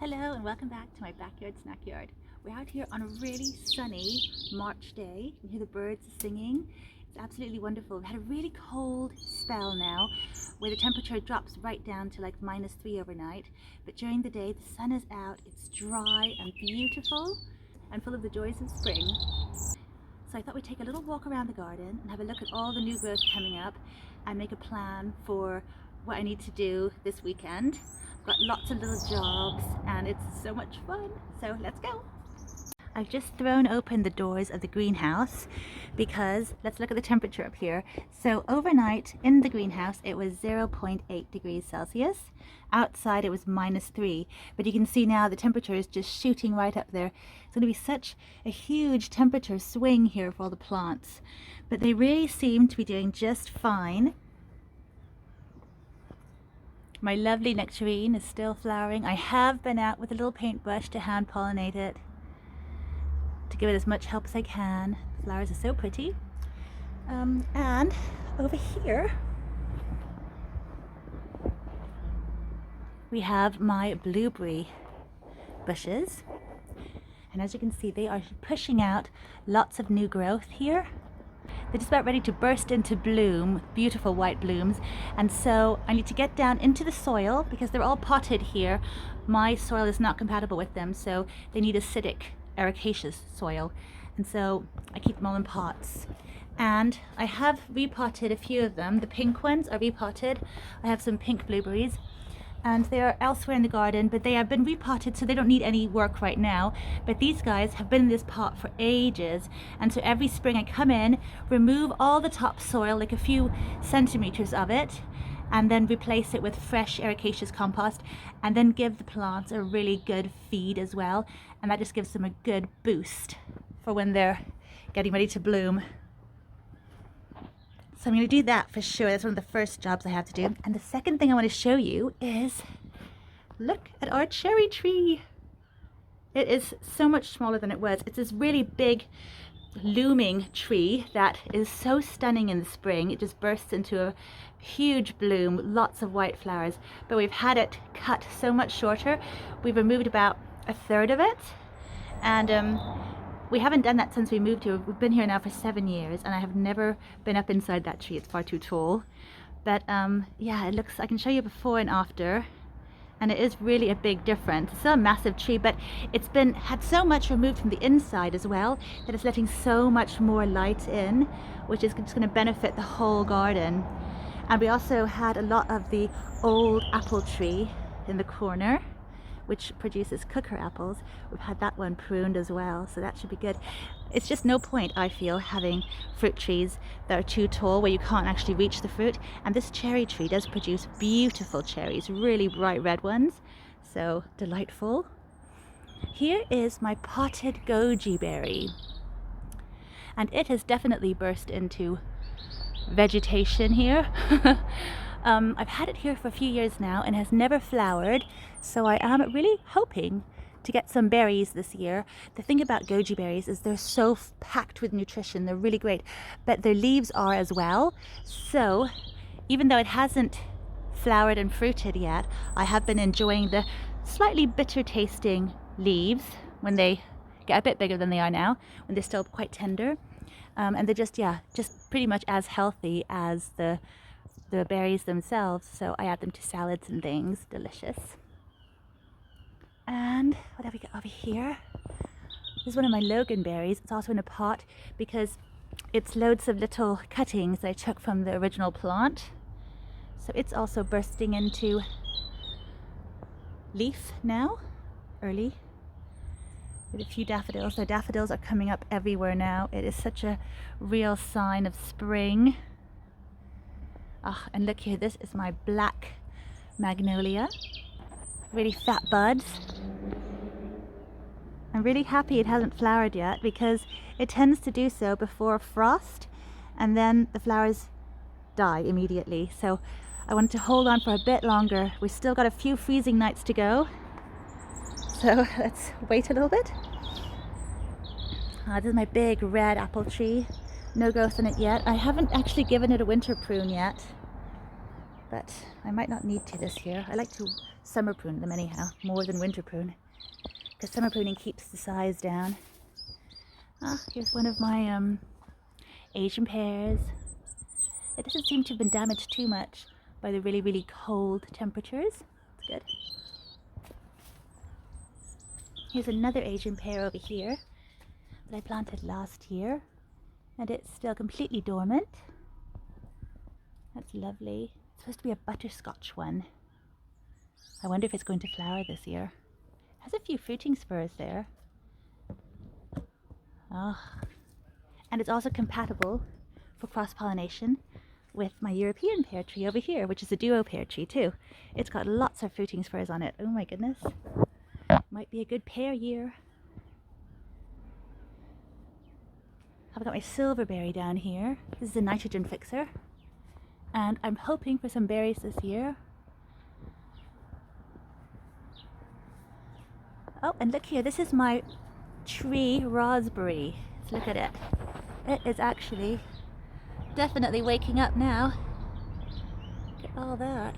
Hello and welcome back to my backyard snack yard. We're out here on a really sunny March day. You can hear the birds singing. It's absolutely wonderful. We've had a really cold spell now where the temperature drops right down to like -3 overnight. But during the day the sun is out, it's dry and beautiful and full of the joys of spring. So I thought we'd take a little walk around the garden and have a look at all the new growth coming up and make a plan for what I need to do this weekend. I've got lots of little jobs and it's so much fun, so let's go. I've just thrown open the doors of the greenhouse because let's look at the temperature up here. So overnight in the greenhouse it was 0.8 degrees Celsius. Outside it was -3, but you can see now the temperature is just shooting right up there. It's going to be such a huge temperature swing here for all the plants, but they really seem to be doing just fine. My lovely nectarine is still flowering. I have been out with a little paintbrush to hand pollinate it, to give it as much help as I can. The flowers are so pretty. And over here we have my blueberry bushes, and as you can see they are pushing out lots of new growth here. They're just about ready to burst into bloom, beautiful white blooms, and so I need to get down into the soil because they're all potted here. My soil is not compatible with them, so they need acidic, ericaceous soil, and so I keep them all in pots. And I have repotted a few of them. The pink ones are repotted. I have some pink blueberries and they are elsewhere in the garden, but they have been repotted so they don't need any work right now. But these guys have been in this pot for ages, and so every spring I come in, remove all the topsoil, like a few centimeters of it, and then replace it with fresh ericaceous compost, and then give the plants a really good feed as well, and that just gives them a good boost for when they're getting ready to bloom. So I'm going to do that for sure. That's one of the first jobs I have to do. And the second thing I want to show you is, look at our cherry tree. It is so much smaller than it was. It's this really big looming tree that is so stunning in the spring. It just bursts into a huge bloom, lots of white flowers. But we've had it cut so much shorter. We've removed about a third of it. And we haven't done that since we moved here. We've been here now for 7 years and I have never been up inside that tree. It's far too tall. But yeah, it looks, I can show you before and after, and it is really a big difference. It's still a massive tree, but it's had so much removed from the inside as well that it's letting so much more light in, which is just going to benefit the whole garden. And we also had a lot of the old apple tree in the corner, which produces cooker apples. We've had that one pruned as well, so that should be good. It's just no point, I feel, having fruit trees that are too tall where you can't actually reach the fruit, and this cherry tree does produce beautiful cherries, really bright red ones, so delightful. Here is my potted goji berry, and it has definitely burst into vegetation here. I've had it here for a few years now and has never flowered, so I am really hoping to get some berries this year. The thing about goji berries is they're so packed with nutrition, they're really great, but their leaves are as well. So even though it hasn't flowered and fruited yet, I have been enjoying the slightly bitter tasting leaves when they get a bit bigger than they are now, when they're still quite tender. And they're just pretty much as healthy as the berries themselves, so I add them to salads and things. Delicious. And what have we got over here? This is one of my loganberries. It's also in a pot because it's loads of little cuttings that I took from the original plant, so it's also bursting into leaf now, early, with a few daffodils. The daffodils are coming up everywhere now. It is such a real sign of spring. Ah, and look here, this is my black magnolia. Really fat buds. I'm really happy it hasn't flowered yet because it tends to do so before frost and then the flowers die immediately. So I wanted to hold on for a bit longer. We've still got a few freezing nights to go, so let's wait a little bit. This is my big red apple tree. No growth in it yet. I haven't actually given it a winter prune yet, but I might not need to this year. I like to summer prune them anyhow, more than winter prune, because summer pruning keeps the size down. Ah, here's one of my Asian pears. It doesn't seem to have been damaged too much by the really, really cold temperatures. It's good. Here's another Asian pear over here that I planted last year, and it's still completely dormant. That's lovely. It's supposed to be a butterscotch one. I wonder if it's going to flower this year. It has a few fruiting spurs there. Oh. And it's also compatible for cross-pollination with my European pear tree over here, which is a duo pear tree too. It's got lots of fruiting spurs on it. Oh my goodness. Might be a good pear year. I've got my silverberry down here. This is a nitrogen fixer. And I'm hoping for some berries this year. Oh, and look here, this is my tree raspberry. Let's look at it. It is actually definitely waking up now. Look at all that.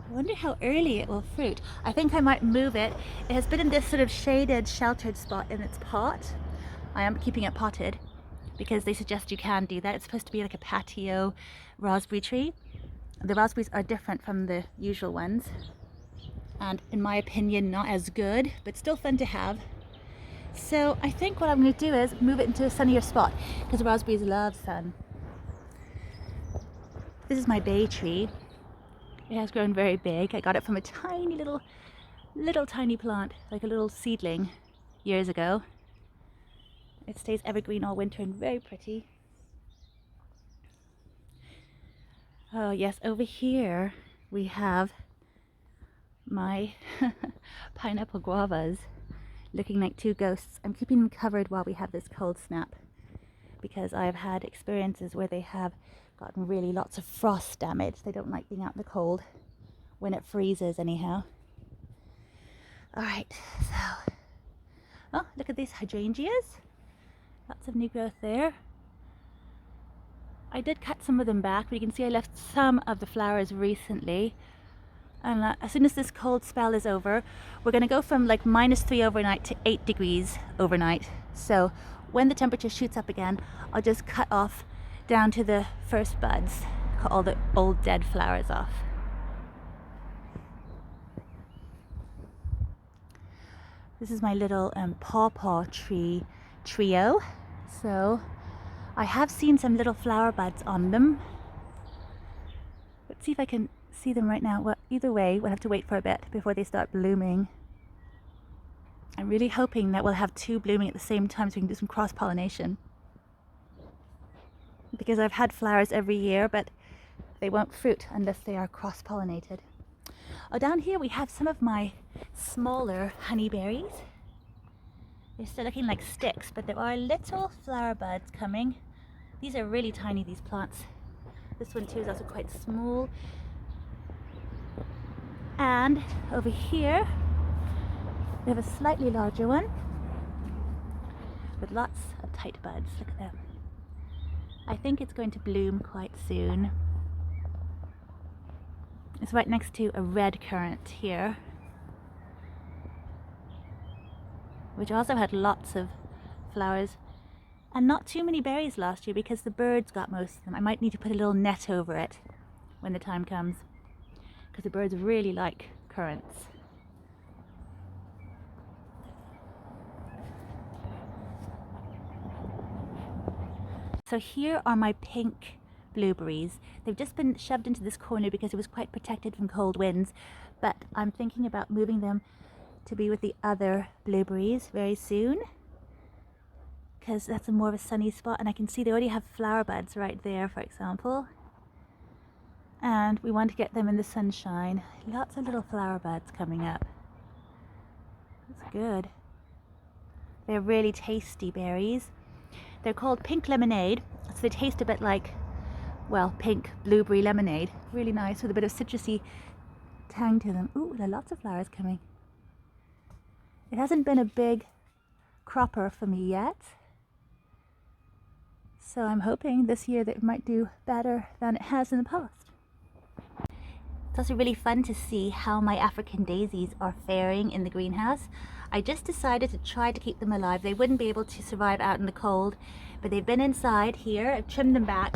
I wonder how early it will fruit. I think I might move it. It has been in this sort of shaded, sheltered spot in its pot. I am keeping it potted because they suggest you can do that. It's supposed to be like a patio raspberry tree. The raspberries are different from the usual ones, and in my opinion not as good, but still fun to have. So I think what I'm going to do is move it into a sunnier spot because raspberries love sun. This is my bay tree. It has grown very big. I got it from a tiny little tiny plant, like a little seedling, years ago. It stays evergreen all winter and very pretty. Oh yes, over here we have my pineapple guavas looking like two ghosts. I'm keeping them covered while we have this cold snap because I've had experiences where they have gotten really lots of frost damage. They don't like being out in the cold when it freezes anyhow. Alright, so, oh, look at these hydrangeas. Lots of new growth there. I did cut some of them back, but you can see I left some of the flowers recently. And as soon as this cold spell is over, we're going to go from like -3 overnight to 8 degrees overnight. So when the temperature shoots up again, I'll just cut off down to the first buds, cut all the old dead flowers off. This is my little pawpaw tree trio. So I have seen some little flower buds on them. Let's see if I can see them right now. Well, either way, we'll have to wait for a bit before they start blooming. I'm really hoping that we'll have two blooming at the same time so we can do some cross-pollination. Because I've had flowers every year, but they won't fruit unless they are cross-pollinated. Oh, down here we have some of my smaller honeyberries. They're still looking like sticks, but there are little flower buds coming. These are really tiny, these plants. This one too is also quite small. And over here we have a slightly larger one with lots of tight buds. Look at them. I think it's going to bloom quite soon. It's right next to a red currant here, which also had lots of flowers and not too many berries last year because the birds got most of them. I might need to put a little net over it when the time comes because the birds really like currants. So here are my pink blueberries. They've just been shoved into this corner because it was quite protected from cold winds, but I'm thinking about moving them to be with the other blueberries very soon because that's a more of a sunny spot, and I can see they already have flower buds right there, for example, and we want to get them in the sunshine. Lots of little flower buds coming up. That's good. They're really tasty berries. They're called pink lemonade, so they taste a bit like, well, pink blueberry lemonade. Really nice with a bit of citrusy tang to them. Ooh, there are lots of flowers coming. It hasn't been a big cropper for me yet, so I'm hoping this year that it might do better than it has in the past. It's also really fun to see how my African daisies are faring in the greenhouse. I just decided to try to keep them alive. They wouldn't be able to survive out in the cold, but they've been inside here. I've trimmed them back,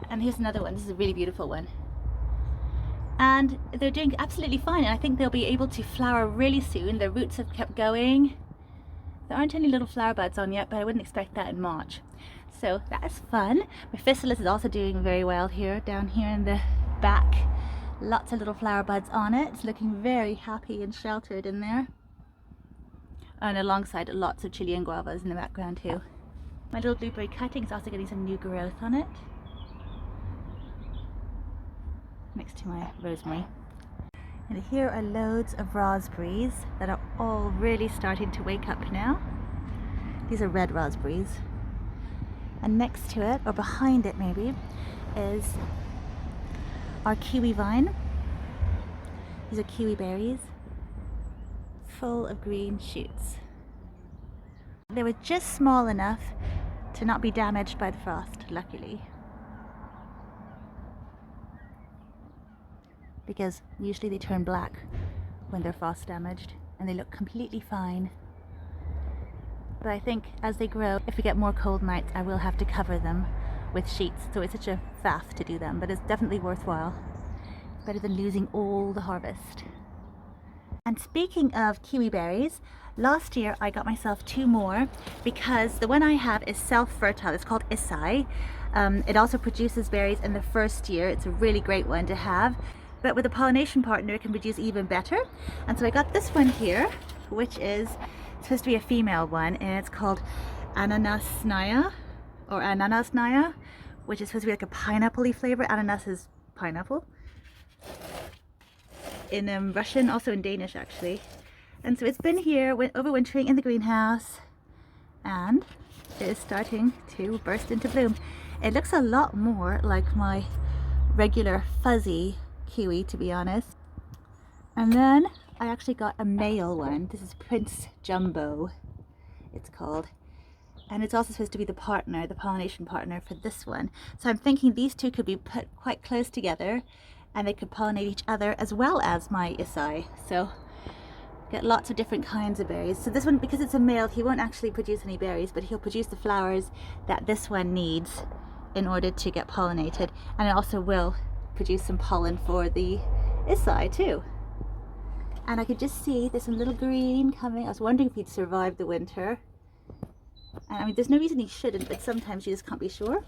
and here's another one. This is a really beautiful one. And they're doing absolutely fine, and I think they'll be able to flower really soon. Their roots have kept going. There aren't any little flower buds on yet, but I wouldn't expect that in March. So that is fun. My Physalis is also doing very well here, down here in the back. Lots of little flower buds on it. It's looking very happy and sheltered in there. And alongside lots of Chilean guavas in the background too. My little blueberry cutting is also getting some new growth on it, next to my rosemary. And here are loads of raspberries that are all really starting to wake up now. These are red raspberries. And next to it, or behind it maybe, is our kiwi vine. These are kiwi berries, full of green shoots. They were just small enough to not be damaged by the frost, luckily. Because usually they turn black when they're frost damaged, and they look completely fine. But I think as they grow, if we get more cold nights, I will have to cover them with sheets. So it's such a faff to do them, but it's definitely worthwhile. It's better than losing all the harvest. And speaking of kiwi berries, last year I got myself 2 more because the one I have is self-fertile. It's called Isai. It also produces berries in the first year. It's a really great one to have. But with a pollination partner, it can produce even better. And so I got this one here, which is supposed to be a female one, and it's called Ananasnaya, or Ananasnaya, which is supposed to be like a pineapple-y flavor. Ananas is pineapple in Russian, also in Danish actually. And so it's been here overwintering in the greenhouse, and it is starting to burst into bloom. It looks a lot more like my regular fuzzy kiwi, to be honest. And then I actually got a male one. This is Prince Jumbo, it's called. And it's also supposed to be the partner, the pollination partner for this one. So I'm thinking these two could be put quite close together, and they could pollinate each other as well as my Isai. So get lots of different kinds of berries. So this one, because it's a male, he won't actually produce any berries, but he'll produce the flowers that this one needs in order to get pollinated. And it also will produce some pollen for the Isai too. And I could just see there's some little green coming. I was wondering if he'd survive the winter. And I mean, there's no reason he shouldn't, but sometimes you just can't be sure.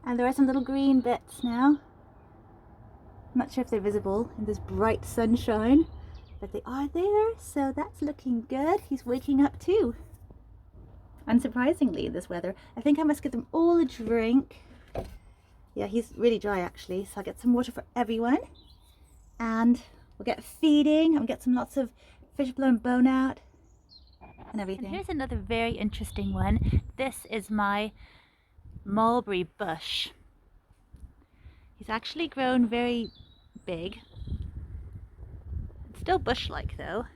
And there are some little green bits now. I'm not sure if they're visible in this bright sunshine, but they are there, so that's looking good. He's waking up too. Unsurprisingly in this weather. I think I must give them all a drink. Yeah, he's really dry actually, so I'll get some water for everyone. And we'll get feeding, and get some lots of fish blown bone out and everything. And here's another very interesting one. This is my mulberry bush. He's actually grown very big. It's still bush-like though.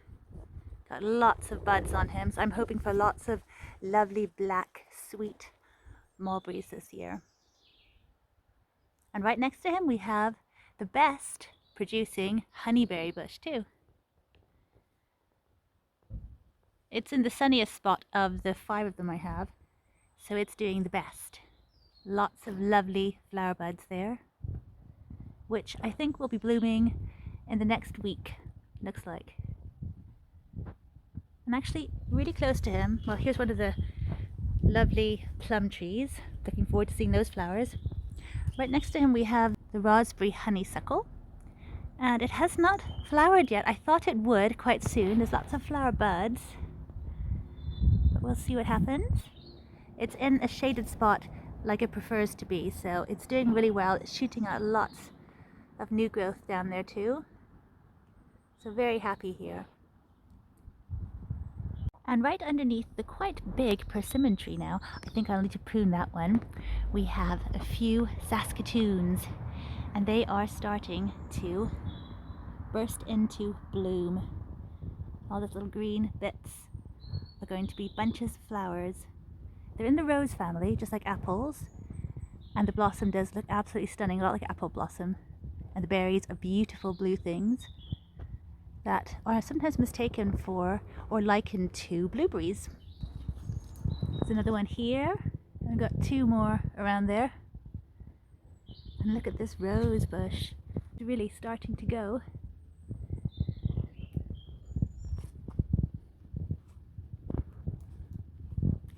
Got lots of buds on him, so I'm hoping for lots of lovely black, sweet mulberries this year. And right next to him we have the best producing honeyberry bush too. It's in the sunniest spot of the 5 of them I have, so it's doing the best. Lots of lovely flower buds there, which I think will be blooming in the next week, looks like. And actually really close to him, well, here's one of the lovely plum trees. Looking forward to seeing those flowers. Right next to him we have the raspberry honeysuckle, and it has not flowered yet. I thought it would quite soon. There's lots of flower buds, but we'll see what happens. It's in a shaded spot like it prefers to be, so it's doing really well. It's shooting out lots of new growth down there too, so very happy here. And right underneath the quite big persimmon tree now, I think I'll need to prune that one, we have a few Saskatoons, and they are starting to burst into bloom. All those little green bits are going to be bunches of flowers. They're in the rose family, just like apples, and the blossom does look absolutely stunning, a lot like apple blossom. And the berries are beautiful blue things that are sometimes mistaken for or likened to blueberries. There's another one here. I've got two more around there. And look at this rose bush. It's really starting to go.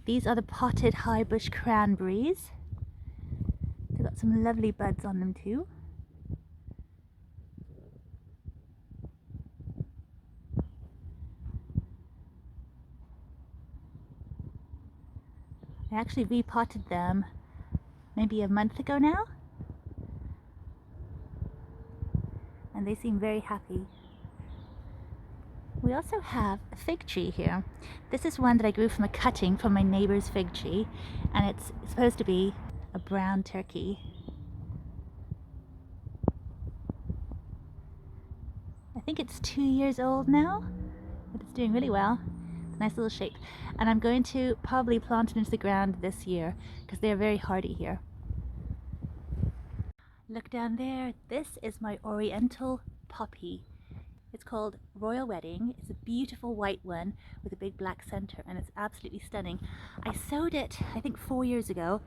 These are the potted high bush cranberries. They've got some lovely buds on them too. I actually repotted them maybe a month ago now, and they seem very happy. We also have a fig tree here. This is one that I grew from a cutting from my neighbor's fig tree, and it's supposed to be a brown turkey. I think it's 2 years old now, but it's doing really well. It's a nice little shape. And I'm going to probably plant it into the ground this year because they're very hardy here. Look down there. This is my oriental poppy. It's called Royal Wedding. It's a beautiful white one with a big black center, and it's absolutely stunning. I sowed it, I think 4 years ago,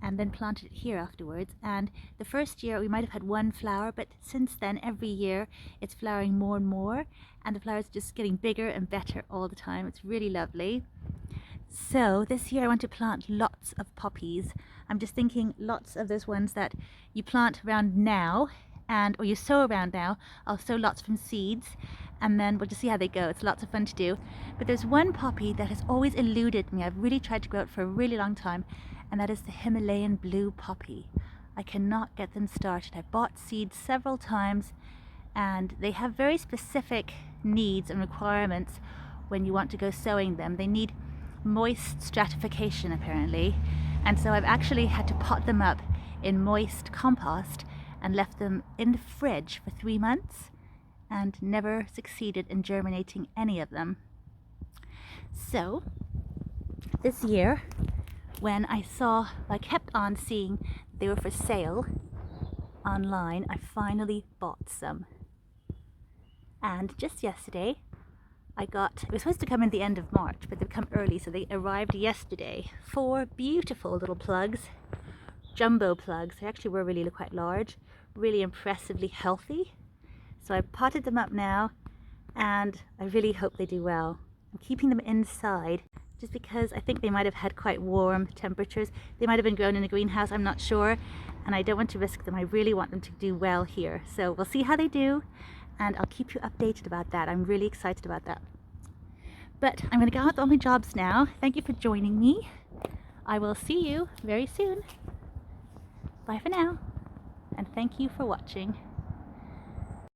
and then planted it here afterwards. And the first year we might have had one flower, but since then every year it's flowering more and more, and the flowers are just getting bigger and better all the time. It's really lovely. So this year I want to plant lots of poppies. I'm just thinking lots of those ones that you plant around now, or you sow around now. I'll sow lots from seeds, and then we'll just see how they go. It's lots of fun to do. But there's one poppy that has always eluded me. I've really tried to grow it for a really long time, and that is the Himalayan blue poppy. I cannot get them started. I've bought seeds several times, and they have very specific needs and requirements when you want to go sowing them. They need moist stratification apparently, and so I've actually had to pot them up in moist compost and left them in the fridge for 3 months and never succeeded in germinating any of them. So this year, when I kept on seeing they were for sale online, I finally bought some. And just yesterday it was supposed to come in the end of March, but they've come early, so they arrived yesterday. 4 beautiful little plugs, jumbo plugs. They actually were really quite large, really impressively healthy. So I've potted them up now, and I really hope they do well. I'm keeping them inside just because I think they might have had quite warm temperatures. They might have been grown in a greenhouse, I'm not sure, and I don't want to risk them. I really want them to do well here. So we'll see how they do, and I'll keep you updated about that. I'm really excited about that. But I'm going to go on with all my jobs now. Thank you for joining me. I will see you very soon. Bye for now, and thank you for watching.